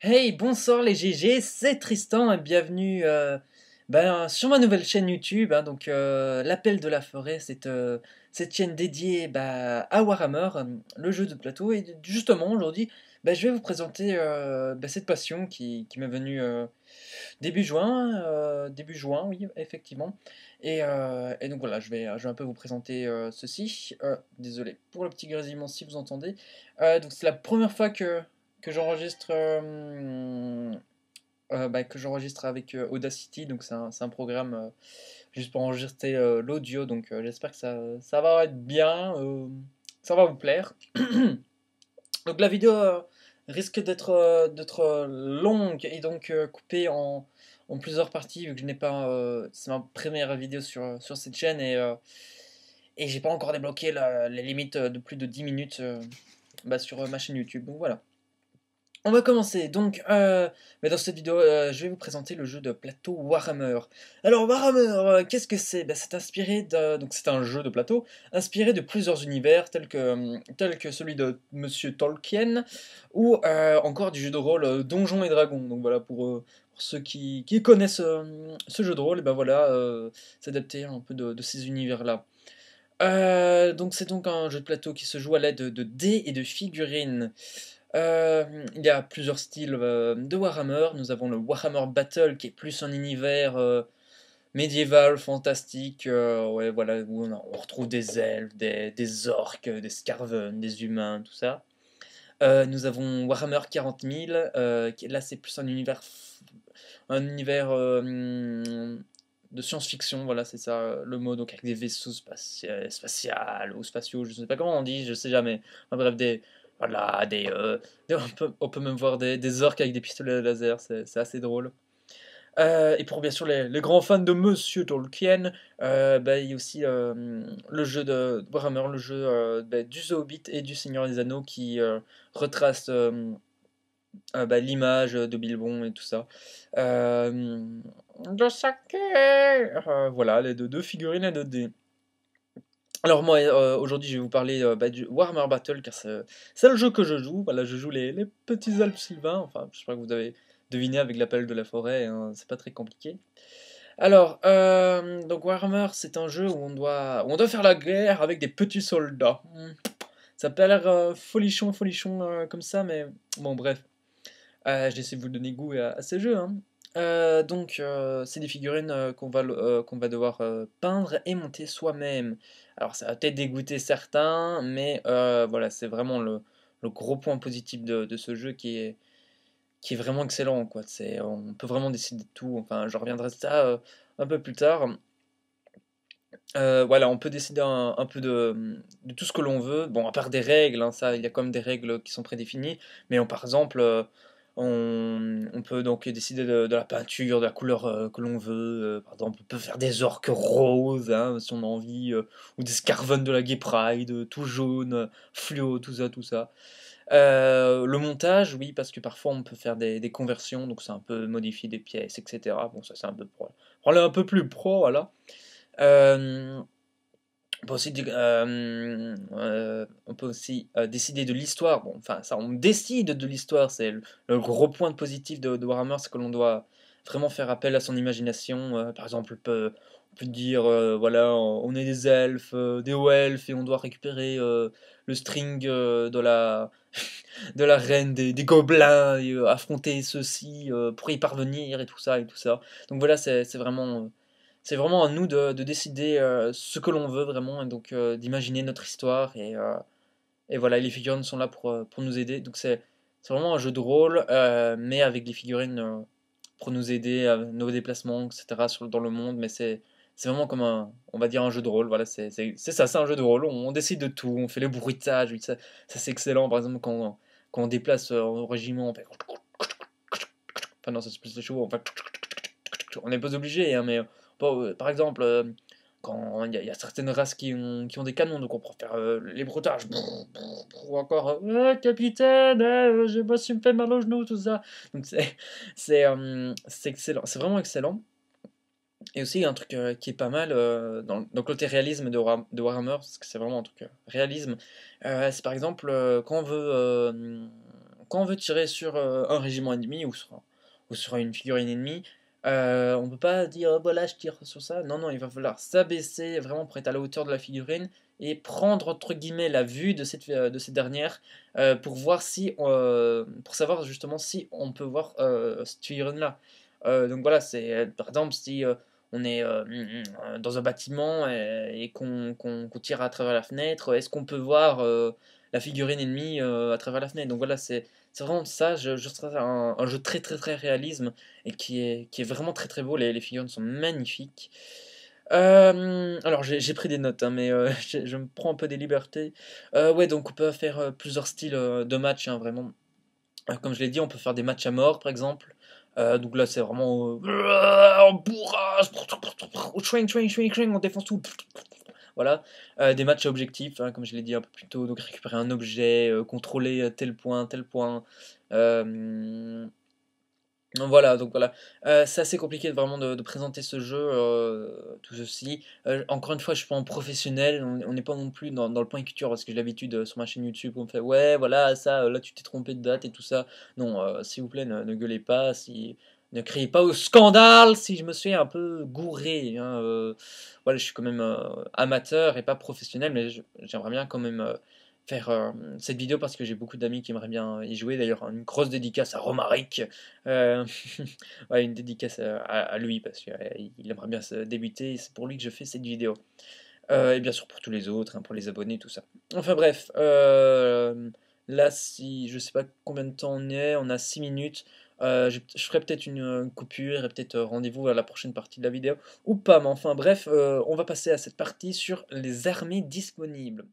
Hey, bonsoir les GG, c'est Tristan et bienvenue sur ma nouvelle chaîne YouTube. L'Appel de la Forêt, cette chaîne dédiée à Warhammer, le jeu de plateau. Et justement, aujourd'hui, je vais vous présenter cette passion qui m'est venue début juin, oui, effectivement. Et donc voilà, je vais un peu vous présenter ceci. Désolé pour le petit grésillement si vous entendez. Donc c'est la première fois que j'enregistre que j'enregistre avec Audacity, donc c'est un programme juste pour enregistrer l'audio, donc j'espère que ça va être bien, ça va vous plaire. Donc la vidéo risque d'être longue et donc coupée en plusieurs parties, vu que je n'ai pas, c'est ma première vidéo sur cette chaîne et j'ai pas encore débloqué les limites de plus de 10 minutes sur ma chaîne YouTube, donc voilà. On va commencer. Dans cette vidéo, je vais vous présenter le jeu de plateau Warhammer. Alors Warhammer, qu'est-ce que c'est? C'est inspiré donc c'est un jeu de plateau inspiré de plusieurs univers tels que celui de Monsieur Tolkien ou encore du jeu de rôle Donjons et Dragons. Donc voilà pour ceux qui connaissent ce jeu de rôle, et ben voilà, c'est adapté un peu de ces univers-là. Donc c'est donc un jeu de plateau qui se joue à l'aide de dés et de figurines. Il y a plusieurs styles de Warhammer. Nous avons le Warhammer Battle qui est plus un univers médiéval, fantastique, ouais, voilà, où on retrouve des elfes, des orques, des scarven, des humains, tout ça. Nous avons Warhammer 40 000, là c'est plus un univers de science-fiction, voilà, c'est ça le mot, donc avec des vaisseaux spatials ou spatiaux, je sais pas comment on dit, je sais jamais. Enfin, bref, voilà, on peut même voir des orques avec des pistolets laser, c'est assez drôle. Et pour bien sûr les grands fans de Monsieur Tolkien, il y a aussi le jeu de Warhammer, le jeu du The Hobbit et du Seigneur des Anneaux qui retrace l'image de Bilbon et tout ça. Euh, de saké voilà, les deux figurines et 2D. Alors moi, aujourd'hui, je vais vous parler du Warhammer Battle, car c'est le jeu que je joue. Voilà, je joue les petits Alpes Sylvains. Enfin, je crois que vous avez deviné avec l'appel de la forêt, hein, c'est pas très compliqué. Alors, donc Warhammer, c'est un jeu où on doit faire la guerre avec des petits soldats. Ça peut l'air folichon, folichon comme ça, mais bon, bref. J'essaie de vous donner goût à ces jeux, hein. C'est des figurines qu'on va devoir peindre et monter soi-même. Alors, ça va peut-être dégoûter certains, mais voilà, c'est vraiment le gros point positif de ce jeu qui est vraiment excellent, quoi. On peut vraiment décider de tout. Enfin, je reviendrai à ça un peu plus tard. Voilà, on peut décider un peu de tout ce que l'on veut. Bon, à part des règles, hein, ça, il y a quand même des règles qui sont prédéfinies. Mais par exemple, on peut donc décider de la peinture, de la couleur que l'on veut. Par exemple, on peut faire des orques roses, hein, si on a envie, ou des scarven de la Gay Pride, tout jaune, fluo, tout ça, tout ça. Le montage, oui, parce que parfois on peut faire des conversions, donc c'est un peu modifier des pièces, etc. Bon, ça c'est un peu pro. On est un peu plus pro, voilà. Euh, on peut aussi décider de l'histoire. Bon, enfin, ça, on décide de l'histoire. C'est le gros point positif de Warhammer, c'est que l'on doit vraiment faire appel à son imagination. Par exemple, on peut dire, voilà, on est des elfes, des hauts elfes, et on doit récupérer le string de la reine des gobelins, et affronter ceux-ci pour y parvenir, et tout ça, et tout ça. Donc voilà, c'est vraiment à nous de décider ce que l'on veut vraiment, et donc d'imaginer notre histoire. Et voilà, les figurines sont là pour nous aider. Donc c'est vraiment un jeu de rôle, mais avec des figurines pour nous aider à nos déplacements, etc. dans le monde. Mais c'est vraiment comme on va dire un jeu de rôle. Voilà, c'est ça, c'est un jeu de rôle. On décide de tout, on fait les bruitages. Oui, ça c'est excellent. Par exemple, quand on déplace en régiment, on fait. Enfin, non, ça c'est plus les chevaux. Enfin, on n'est pas obligé, hein, mais bon, par exemple, quand il y a certaines races qui ont des canons, donc on peut faire les broutages, ou encore capitaine, je me suis fait mal au genou, tout ça. Donc c'est excellent, c'est vraiment excellent. Et aussi, il y a un truc qui est pas mal dans le côté réalisme de Warhammer, parce que c'est vraiment un truc réalisme. C'est par exemple quand on veut quand on veut tirer sur un régiment ennemi ou sur une figurine ennemie, on peut pas dire oh, voilà je tire sur ça. Non, non, il va falloir s'abaisser vraiment pour être à la hauteur de la figurine et prendre entre guillemets la vue de cette dernière pour voir si pour savoir justement si on peut voir cette figurine là. Donc voilà, c'est par exemple si on est dans un bâtiment et qu'on tire à travers la fenêtre, est-ce qu'on peut voir la figurine ennemie à travers la fenêtre? Donc voilà, c'est vraiment ça, je trouve ça un jeu très très très réalisme et qui est vraiment très très beau, les figurines sont magnifiques. Alors j'ai pris des notes, hein, mais je me prends un peu des libertés. Ouais, donc on peut faire plusieurs styles de match, hein, vraiment. Comme je l'ai dit, on peut faire des matchs à mort, par exemple. Donc là, c'est vraiment en bourrage, on défonce tout. Voilà. Des matchs à objectif, hein, comme je l'ai dit un peu plus tôt. Donc récupérer un objet, contrôler tel point, tel point. Euh, voilà, donc voilà. C'est assez compliqué vraiment de présenter ce jeu, tout ceci. Encore une fois, je suis pas un professionnel, on n'est pas non plus dans le point culture, parce que j'ai l'habitude sur ma chaîne YouTube, on me fait ouais, voilà, ça, là tu t'es trompé de date et tout ça. Non, s'il vous plaît, ne gueulez pas, ne criez pas au scandale si je me suis un peu gouré, hein, voilà, je suis quand même amateur et pas professionnel, mais j'aimerais bien quand même faire cette vidéo parce que j'ai beaucoup d'amis qui aimeraient bien y jouer. D'ailleurs, une grosse dédicace à Romaric. Euh, ouais, une dédicace à lui parce qu'il aimerait bien se débuter et c'est pour lui que je fais cette vidéo. Et bien sûr pour tous les autres, hein, pour les abonnés, tout ça. Enfin bref, là, si je sais pas combien de temps on a 6 minutes. Je ferai peut-être une coupure et peut-être rendez-vous à la prochaine partie de la vidéo ou pas, mais enfin bref, on va passer à cette partie sur les armées disponibles.